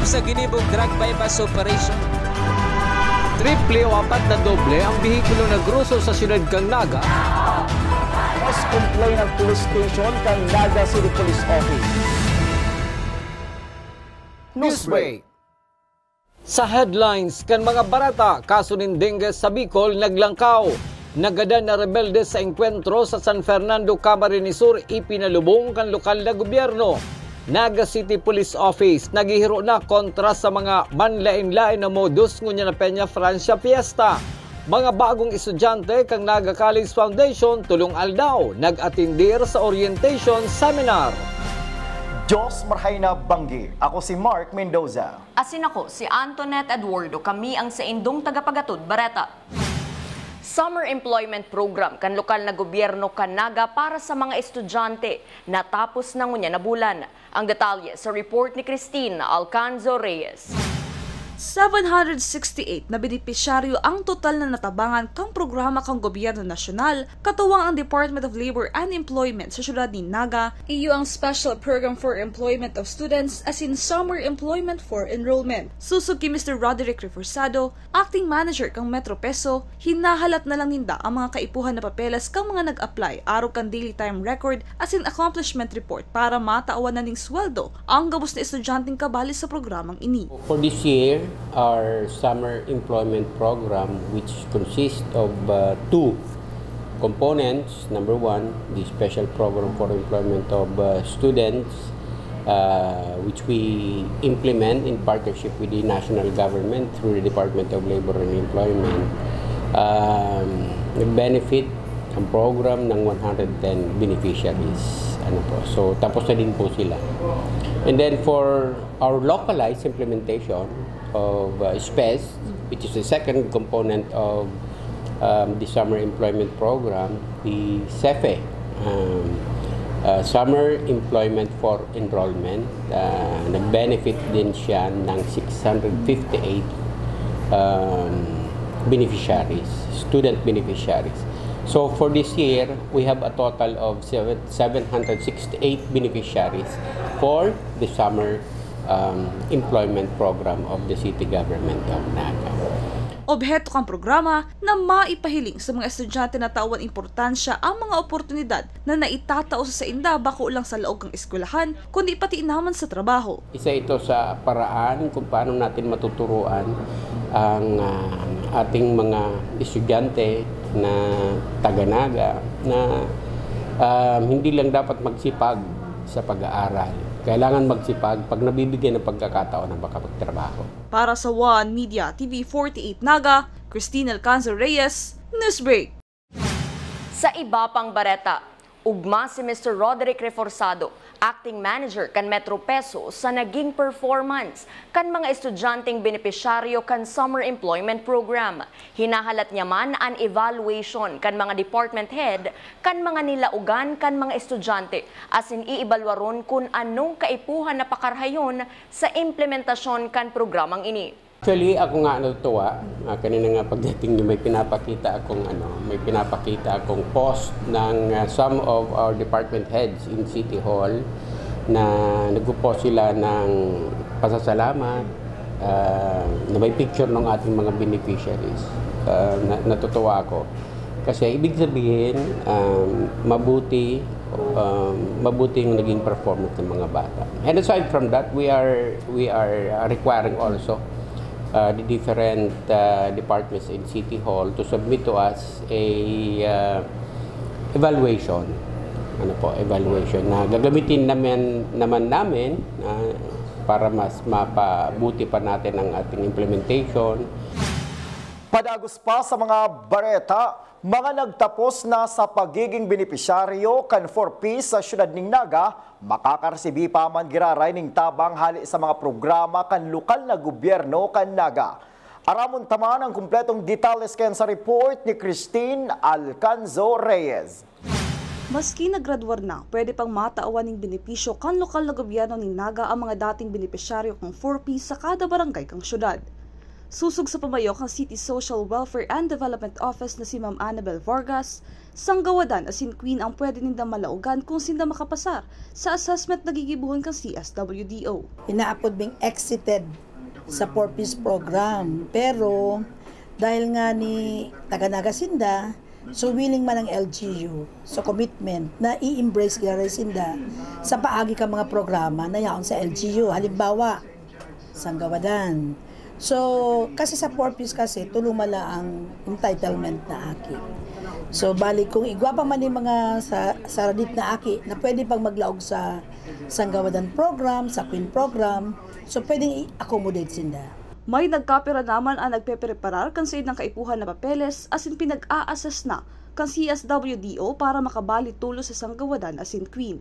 sa ginibong drug bypass operation. Triple o 4 na doble ang bihikulo na gruso sa siyudad kang Naga. Mas complain ng police station kang Naga City Police Office. Newsbreak. Sa headlines kan mga barata, kaso ng dengue sa Bicol naglangkaw. Nagada na rebelde sa engkwentro sa San Fernando, Camarines Sur, ipinalubong kan lokal na gobyerno. Naga City Police Office nagihiro na kontra sa mga manlain-lain na modus ngunya na Peña Francia Fiesta. Mga bagong estudyante kang Naga College Foundation tulong aldaw nag-atindir sa orientation seminar. Diyos marhay na banggi. Ako si Mark Mendoza. Asin ako si Antoinette Eduardo. Kami ang sa indong tagapagatod Bareta. Summer Employment Program kan lokal na gobyerno kan Naga para sa mga estudyante natapos na ngunya na bulan. Ang detalye sa report ni Christine Alcanzo Reyes. 768 na benepisyaryo ang total na natabangan kang programa kang gobyerno nasyonal, katuwang ang Department of Labor and Employment sa syudad ni Naga, iyo ang Special Program for Employment of Students as in Summer Employment for Enrollment. Susog ki Mr. Roderick Reforzado, Acting Manager kang Metro Peso, hinahalat na lang ninda ang mga kaipuhan na papeles kang mga nag-apply araw kang daily time record as in accomplishment report para mataawan na ning sweldo ang gabos na estudyanteng kabali sa programang ini. For this year, our summer employment program, which consists of two components. Number one, the special program for employment of students, which we implement in partnership with the national government through the Department of Labor and Employment. Benefit ang program ng 110 beneficiaries. So, tapos na din po sila. And then for our localized implementation of SPES, which is the second component of the summer employment program, the SEFE, Summer Employment for Enrollment, nag-benefit din siya ng 658 beneficiaries, student beneficiaries. So for this year, we have a total of 768 beneficiaries for the summer employment program of the city government of Naga. Obheto kang programa na maipahiling sa mga estudyante na tawan importansya ang mga oportunidad na naitatao sa inda bako lang sa laog ng eskwelahan, kundi pati naman sa trabaho. Isa ito sa paraan kung paano natin matuturuan ang ating mga estudyante na taga-Naga na hindi lang dapat magsipag sa pag-aaral. Kailangan magsipag pag nabibigyan ng pagkakataon na makapagtrabaho. Para sa One Media TV 48 Naga, Christine Alcanzo Reyes, Newsbreak. Sa iba pang Bareta, ugma si Mr. Roderick Reforzado, Acting Manager kan Metro Peso sa naging performance kan mga estudyanteng benepisyaryo kan Summer Employment Program. Hinahalat niya man an evaluation kan mga department head kan mga nilaugan kan mga estudyante asin iibalwaron kung anong kaipuhan na pakarhayon sa implementasyon kan programang ini. Actually, ako nga natutuwa. Kanina nga pagdating niyo may pinapakita akong post ng some of our department heads in City Hall na nagpo-post sila ng pasasalamat na may picture ng ating mga beneficiaries. Natutuwa ako. Kasi ibig sabihin, mabuti yung naging performance ng mga bata. And aside from that, we are requiring also the different departments in City Hall to submit to us a evaluation. Evaluation na gagamitin naman namin para mas mapabuti pa natin ang ating implementation. Padagos pa sa mga Bareta, mga nagtapos na sa pagiging benepisyaryo kan 4P sa syudad ning Naga, makakaresibi pa man giraray ning tabang hali sa mga programa kan lokal na gobyerno kan Naga. Aramon taman ang kumpletong detalles ken sa report ni Christine Alcanzo Reyes. Maski naggraduar na, pwede pang mataawan ng benepisyo kan lokal na gobyerno ni Naga ang mga dating benepisyaryo kang 4P sa kada barangay kang syudad. Susog sa pamayok ang City Social Welfare and Development Office na si Ma'am Annabel Vargas, sanggawadan asin Queen ang pwede nindang malaugan kung sinda makapasar sa assessment na gigibuhon kang CSWDO. Inaapod bing exited sa 4-piece program, pero dahil nga ni taga-naga sinda, so willing man ang LGU, so commitment na i-embrace gari sinda sa paagi ka mga programa na yaon sa LGU. Halimbawa, sanggawadan. So, kasi sa 4-piece kasi, tulumala ang entitlement na aki. So, balik kung igwa pa man yung mga saradit na aki na pwede pang maglaog sa sanggawadan program, sa Queen program, so pwedeng i-accommodate sinda. May nagkapira naman ang nagpepreparar kan sa ng kaipuhan na papeles asin pinag-a-assess na kan CSWDO para makabali tulo sa sanggawadan asin Queen.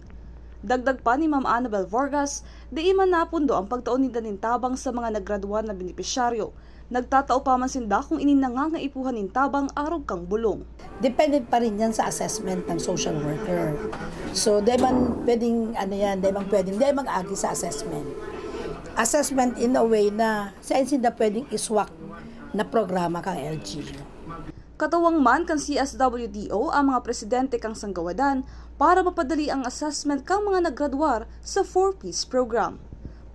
Dagdag pa ni Ma'am Annabel Vargas, di man napundo ang pagtaon ni tabang sa mga naggraduan na benepisyaryo. Nagtatao pa man sinda kung ininanga nga ipuhan nin tabang arog kang bulong. Dependent pa rin yan sa assessment ng social worker. So, di man pwedeng, di man agi sa assessment. Assessment in a way na saan sinda pwedeng iswak na programa kang LGU. Katawang man kan CSWDO ang mga presidente kang sanggawadan para mapadali ang assessment kang mga naggraduar sa 4-piece program.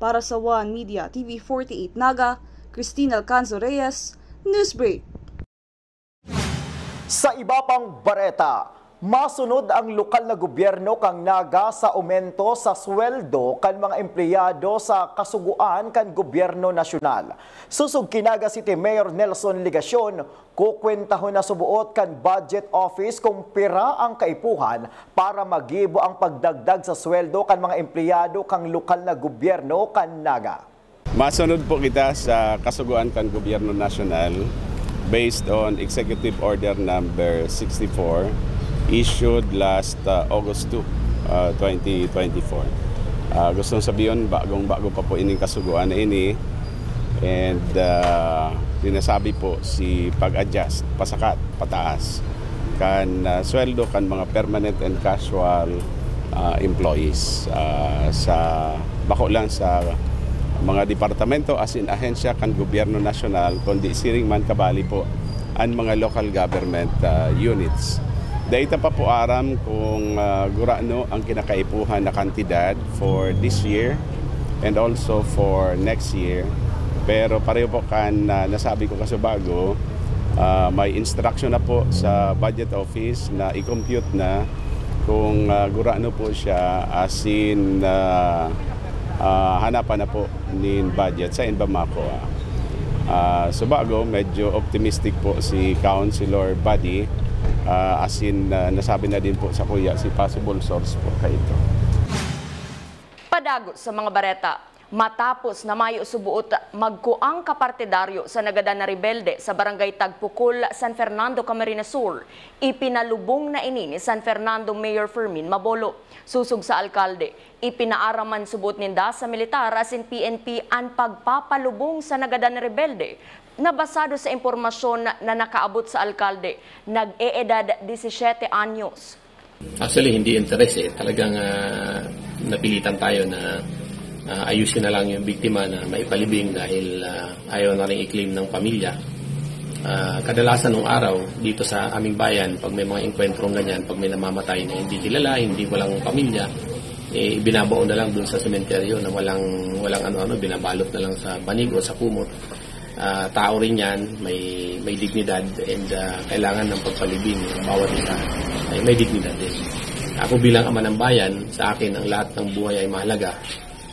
Para sa One Media TV 48 Naga, Cristina Alcanzo Reyes, Newsbreak. Sa iba pang bareta, masunod ang lokal na gobyerno kang naga sa aumento sa sweldo kan mga empleyado sa kasuguan kan gobyerno nasyonal. Susug kinaga City Mayor Nelson Ligacion, kukwentahon na subuot kan budget office kung pira ang kaipuhan para magibo ang pagdagdag sa sweldo kan mga empleyado kang lokal na gobyerno kan naga. Masunod po kita sa kasuguan kan gobyerno nasyonal based on Executive Order number 64 issued last August 2, 2024. Gustong sabihin, bago pa po ining kasuguan na ini, and sinasabi po si pag-adjust, pasakat, pataas, kan sweldo kan mga permanent and casual employees sa bako lang sa mga departamento as in ahensya kan gobyerno nasyonal, kundi siring man kabali po ang mga local government units. Data pa po aram kung gurano ang kinakaipuhan na kantidad for this year and also for next year. Pero pareho po kan nasabi ko kasi bago, may instruction na po sa budget office na i-compute na kung gurano po siya asin hanapan na po ni budget sa Inbamako. So bago, medyo optimistic po si Councilor Buddy. Nasabi na din po sa kuya si possible source po kayo ito. Padago sa mga bareta, matapos na mayo subuot magkuang kapartidaryo sa nagada na rebelde sa barangay Tagpukul, San Fernando, Camarines Sur, ipinalubong na ini ni San Fernando Mayor Fermin Mabolo. Susug sa alkalde, ipinaaraman subot ninda sa militar asin PNP ang pagpapalubong sa nagada na rebelde. Nabasado sa impormasyon na nakaabot sa alkalde, nag-eedad 17 anyos. Actually, hindi interes Talagang napilitan tayo na ayusin na lang yung biktima na maipalibing dahil ayaw na rin i-claim ng pamilya. Kadalasan ng araw dito sa aming bayan, pag may mga engkwentrong ganyan, pag may namamatay na hindi kilala, hindi walang pamilya, binabaon na lang dun sa sementeryo na walang ano-ano, binabalot na lang sa banig o sa kumot. Tao rin yan, may dignidad and kailangan ng pagpalibing ng bawat isa ay may dignidad din. Ako bilang ama ng bayan, sa akin ang lahat ng buhay ay mahalaga.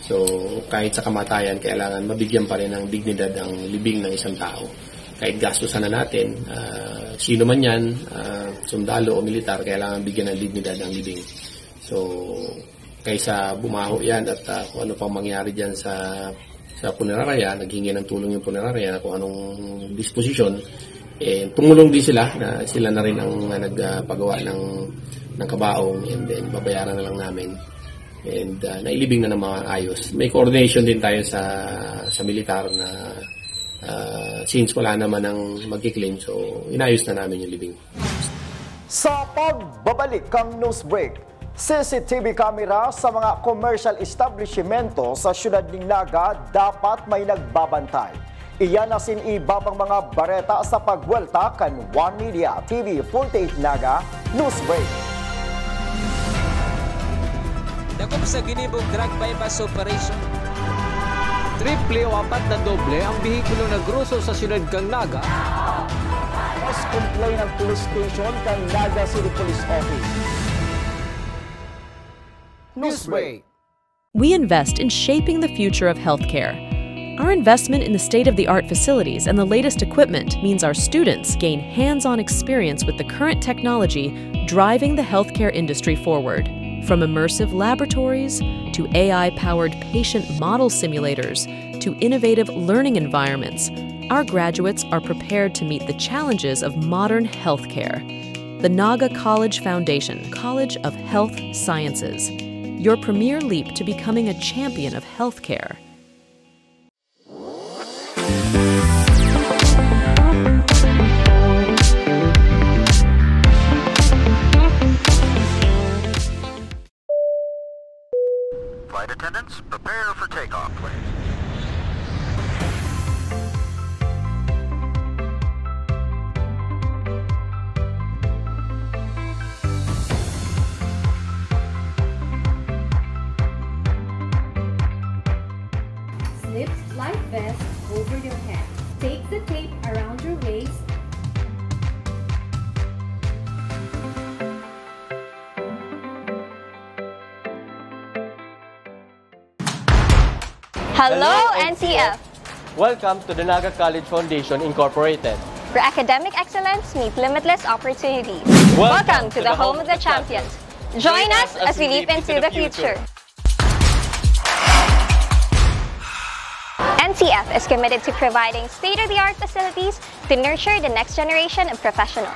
So kahit sa kamatayan, kailangan mabigyan pa rin ng dignidad ang libing ng isang tao. Kahit gastusan na natin, sino man yan, sundalo o militar, kailangan bigyan ng dignidad ang libing. So kaysa bumaho yan at kung ano pang mangyari dyan sa punerarya, naghingi ng tulong yung punerarya kung anong disposisyon, tumulong din sila na rin ang nagpagawa ng kabaong, and then babayaran na lang namin and nailibing na ng mga ayos. May coordination din tayo sa militar na since wala naman ang magkiklaim, so inayos na namin yung libing. Sa pagbabalik kang Newsbreak, CCTV camera sa mga commercial establishmento sa siyudad ng Naga dapat may nagbabantay. Iyan asin iba pang mga bareta sa pagwelta kan One Media TV 48 Naga Newsbreak. Dakop sa ginibog drug bypass operation. Triple o 4 na doble ang bihikulo na gruso sa siyudad kang Naga. Mas complain ng police station kang Naga City Police Office. Newsbreak. We invest in shaping the future of healthcare. Our investment in the state-of-the-art facilities and the latest equipment means our students gain hands-on experience with the current technology driving the healthcare industry forward. From immersive laboratories to AI-powered patient model simulators to innovative learning environments, our graduates are prepared to meet the challenges of modern healthcare. The Naga College Foundation, College of Health Sciences, your premier leap to becoming a champion of healthcare. Flight attendants, prepare for takeoff, please. Slip life vest over your head. Take the tape around your waist. Hello, NCF! Welcome to the Naga College Foundation Incorporated. Where academic excellence meet limitless opportunities. Welcome to the home of the champions. Join us as we leap into the future. NCF is committed to providing state-of-the-art facilities to nurture the next generation of professionals.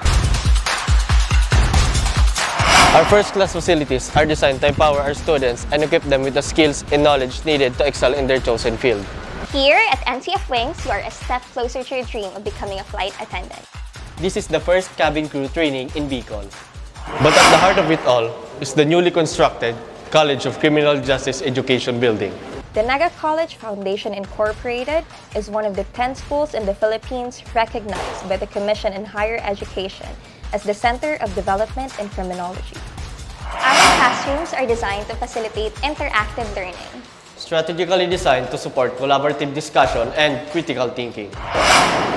Our first-class facilities are designed to empower our students and equip them with the skills and knowledge needed to excel in their chosen field. Here at NCF Wings, you are a step closer to your dream of becoming a flight attendant. This is the first cabin crew training in Bicol. But at the heart of it all is the newly constructed College of Criminal Justice Education building. The Naga College Foundation Incorporated is one of the 10 schools in the Philippines recognized by the Commission in Higher Education as the Center of Development in Criminology. Our classrooms are designed to facilitate interactive learning. Strategically designed to support collaborative discussion and critical thinking.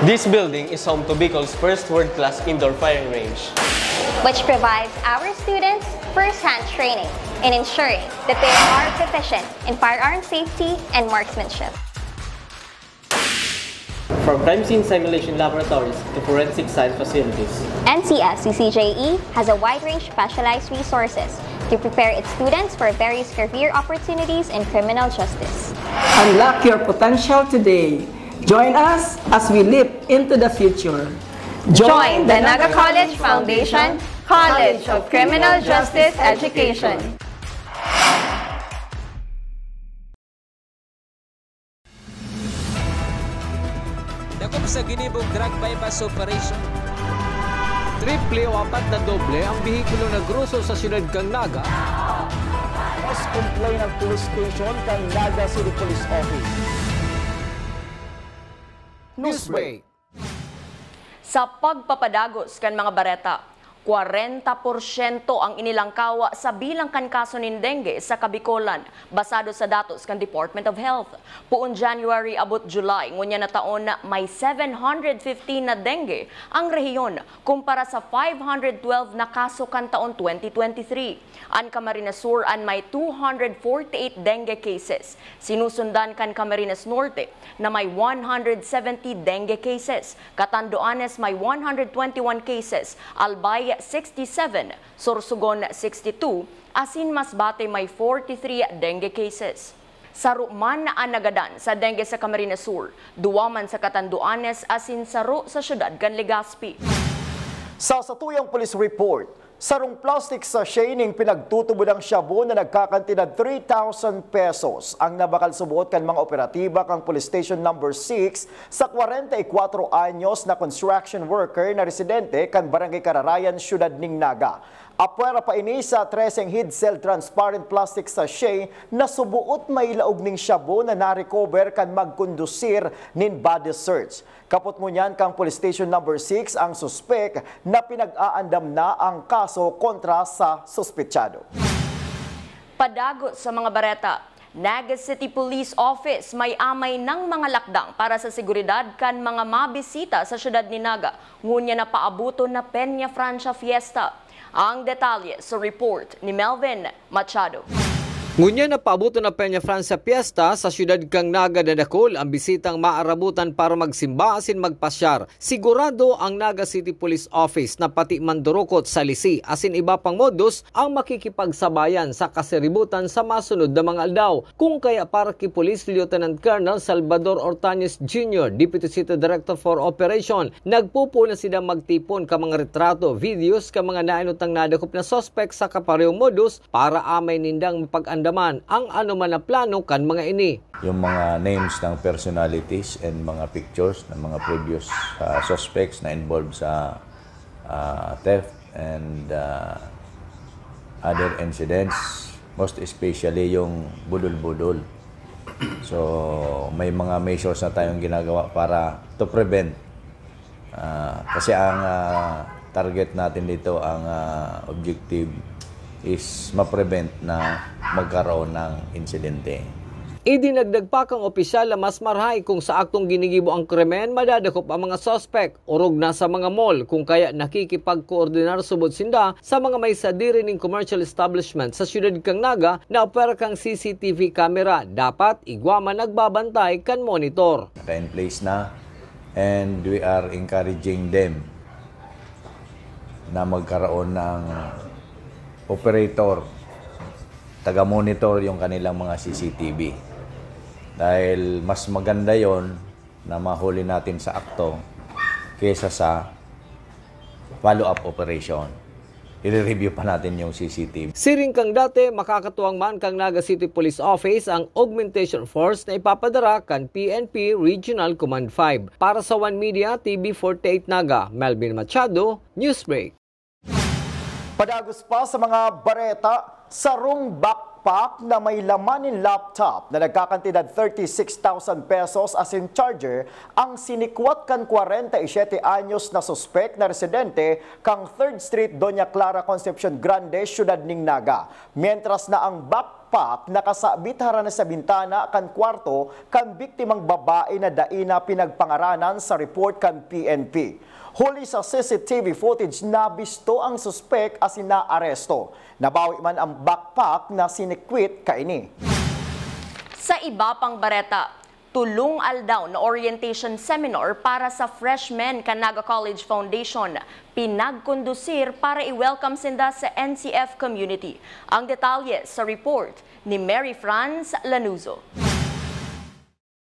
This building is home to Bicol's first world-class indoor firing range, which provides our students first-hand training in ensuring that they are proficient in firearm safety and marksmanship. From crime scene simulation laboratories to forensic science facilities, NCF CCJE has a wide range of specialized resources to prepare its students for various career opportunities in criminal justice. Unlock your potential today. Join us as we leap into the future. Join the Naga College Foundation, College of Criminal Justice Education. Dakop sa ginibog drug bypass operation. Triple o 4 na doble ang bihikulo na gruso sa siyudad kang Naga. Mas complain ng police station kang Naga City Police Office. Newsbreak. Sa pagpapadagos kan mga bareta, 40% ang inilangkawa sa bilang kan kaso nin dengue sa Kabicolan, basado sa datos kan Department of Health. Puon January abot July, ngunya na taon na may 715 na dengue ang rehiyon kumpara sa 512 na kaso kan taon 2023. Ang Camarines Sur an may 248 dengue cases. Sinusundan kan Camarines Norte na may 170 dengue cases. Catanduanes may 121 cases. Albay 67, Sorsogon 62, asin Masbate may 43 dengue cases. Saro man na anagadan sa dengue sa Camarines Sur, duwaman sa Catanduanes asin saro sa syudad kan Legazpi. Sa satuyang police report, sarong plastic sachet ning pinagtutubod ang shabu na nagkakantidad 3,000 pesos ang nabakal subuot kan mga operatiba kang Police Station number 6 sa 44 anyos na construction worker na residente kan Barangay Kararayan, Syudad ning Naga. Apwera pa ini sa 13 Hidsel transparent plastic sachet na subuot may laog ning shabu na na-recover kan magkondusir nin body search. Kapot mo niyan kang Police Station number 6 ang suspek na pinag-aandam na ang kaso kontra sa suspetsado. Padagot sa mga bareta, Naga City Police Office may amay ng mga lakdang para sa seguridad kan mga mabisita sa syudad ni Naga. Ngunya na paabuto na Peña Francia Fiesta. Ang detalye sa report ni Melvin Machado. Ngunya na paabuto na Peña Francia Fiesta sa syudad kang Naga dadakol ang bisitang maarabutan para magsimba asin magpasyar. Sigurado ang Naga City Police Office na pati mandurukot sa lisi asin iba pang modus ang makikipagsabayan sa kaseributan sa masunod na mga aldaw. Kung kaya para kay Police Lieutenant Colonel Salvador Ortañez Jr., Deputy City Director for Operation, nagpupuna sila magtipon ka mga retrato, videos ka mga nainutang nadakop na suspect sa kaparehong modus para amay nindang mapag-andaman ang anuman na plano kan mga ini. Yung mga names ng personalities and mga pictures ng mga previous suspects na involved sa theft and other incidents, most especially yung budol-budol. So may mga measures na tayong ginagawa para to prevent. Kasi ang target natin dito, ang objective is ma-prevent na magkaroon ng insidente. Idinagdag pa kang opisyal na mas marhay kung sa aktong ginigibo ang krimen, madadakop ang mga suspect. Urog na sa mga mall kung kaya nakikipag-koordinar subod sinda sa mga may sadiri ning commercial establishment sa syudad kang Naga na opera kang CCTV camera. Dapat igwama nagbabantay kan monitor. Naka-in place na and we are encouraging them na magkaroon ng operator, taga-monitor yung kanilang mga CCTV. Dahil mas maganda yon na mahuli natin sa akto kesa sa follow-up operation. I-review pa natin yung CCTV. Siring kang dati, makakatuwang man kang Naga City Police Office ang augmentation force na ipapadara kan PNP Regional Command 5. Para sa One Media, TV48 Naga, Melvin Machado, Newsbreak. Padagos pa sa mga bareta, sarong backpack na may lamanin laptop na nagkakantidad 36,000 pesos as in charger ang sinikwat kan 47 anyos na suspek na residente kang 3rd Street Doña Clara Concepcion Grande, Syudad ning Naga. Mientras na ang backpack nakasabit harana sa bintana kan kwarto kan biktimang babae na daina pinagpangaranan sa report kan PNP. Huli sa CCTV footage, nabisto ang suspek as inaaresto. Nabawi man ang backpack na sinikwit kaini. Sa iba pang bareta, tulong aldaw na orientation seminar para sa freshmen kan Naga College Foundation pinagkondusir para i-welcome sinda sa NCF community. Ang detalye sa report ni Mary Franz Lanuzo.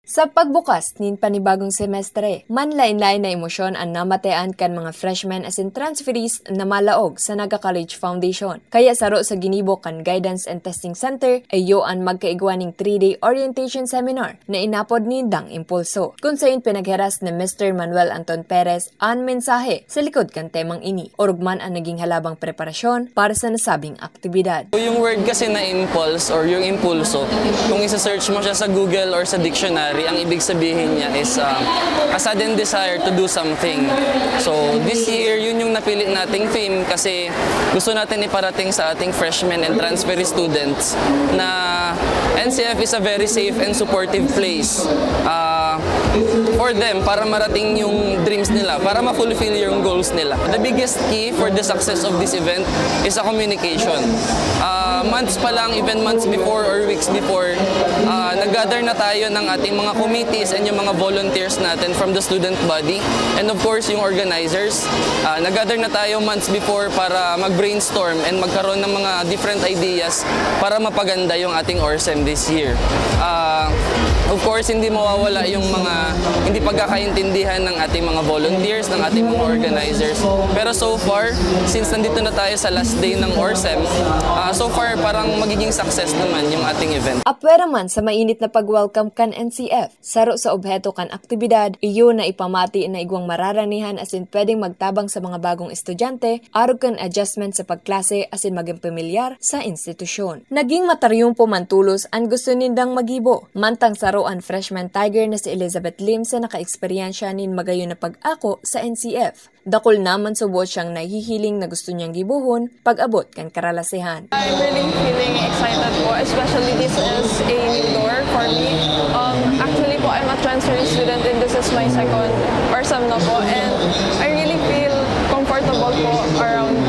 Sa pagbukas nin panibagong semestre, manlain-lain na emosyon ang namatean kan mga freshmen as in transferees na malaog sa Naga College Foundation. Kaya saro sa ginibo kan Guidance and Testing Center ay yoan magkaigwaning 3-day orientation seminar na inapod ni Dang Impulso. Kung sain pinagheras ni Mr. Manuel Anton Perez ang mensahe sa likod kan temang ini. Orugman ang naging halabang preparasyon para sa nasabing aktibidad. Yung word kasi na impulse or yung impulso, kung isa-search mo siya sa Google or sa dictionary, ang ibig sabihin niya is a sudden desire to do something. So this year, yun yung napili nating theme kasi gusto natin iparating sa ating freshmen and transferee students na NCF is a very safe and supportive place for them para marating yung dreams nila, para ma-fulfill yung goals nila. The biggest key for the success of this event is a communication. Months pa lang, even months before or weeks before, nag-gather na tayo ng ating mga committees and yung mga volunteers natin from the student body and of course yung organizers. Nag-gather na tayo months before para mag-brainstorm and magkaroon ng mga different ideas para mapaganda yung ating ORSEM this year. Of course, hindi mawawala yung mga hindi pagkakaintindihan ng ating mga volunteers, ng ating mga organizers. Pero so far, since nandito na tayo sa last day ng ORSEM, So far, parang magiging success naman yung ating event. Apwera man sa mainit na pag-welcome kan NCF, saro sa obheto kan aktibidad, iyo na ipamati na igwang mararanihan asin pwedeng magtabang sa mga bagong estudyante, arog kan adjustment sa pagklase asin maging pamilyar sa institusyon. Naging mataryumpo man tulos ang gusto nindang magibo. Mantang saro ang freshman tiger na si Elizabeth Lim sa naka-eksperyensya nin magayon na pag-ako sa NCF. Dakol naman subot siyang nahihiling na gusto niyang gibuhon pag-abot kan karalasehan. I'm really feeling excited po, especially this is a new door for me. Actually po, I'm a transferring student and this is my second or sem na po, and I really feel comfortable po around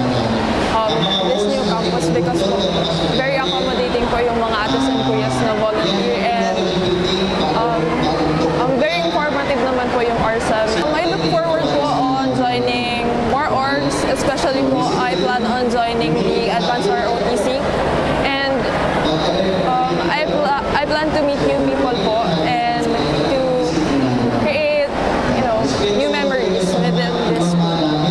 this new campus because po, very accommodating po yung mga ates and kuyas na volunteer, and very informative naman po yung RSEM. I look forward po on joining more orgs, especially po I plan on joining the Advanced ROTC, and I plan to meet new people po and to create, new memories within this school.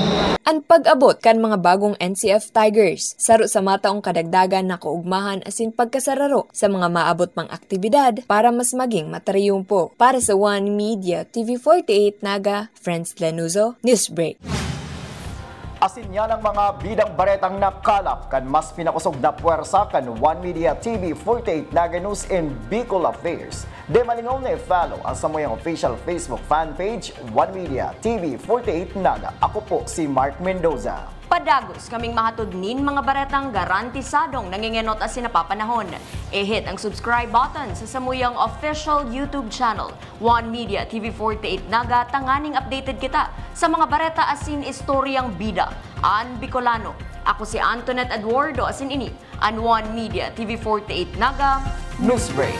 Ang pag-abot kan mga bagong NCF Tigers, saro sa mataong kadagdagan na kaugmahan asin pagkasararo sa mga maabot mang aktibidad para mas maging matariyumpo. Para sa One Media TV48 Naga, Friends Lanuzo, Newsbreak. Asin yan ang mga bidang baretang nakalap kan mas pinakusog na puwersa kan One Media TV 48 Naga News in Bicol Affairs. De malingaw na i-follow ang samuyang official Facebook fan page One Media TV 48 Naga. Ako po si Mark Mendoza. Padagos kaming mahatod nin mga baretang garantisadong nangingenot as sinapapanahon. I-hit ang subscribe button sa samuyang official YouTube channel, One Media TV 48 Naga, tanganing updated kita sa mga bareta asin istoryang bida. An Bicolano. Ako si Antoinette Eduardo asin ini, an One Media TV 48 Naga, Newsbreak.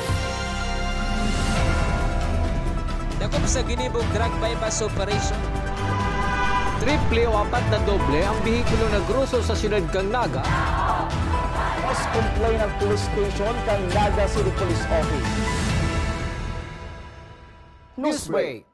Dakop sa ginibog drug bypass operation. Triple o 4 na doble ang bihikulo na gruso sa siyudad kang Naga. Mas complain ng police station kang Naga City Police Office. Newsbreak.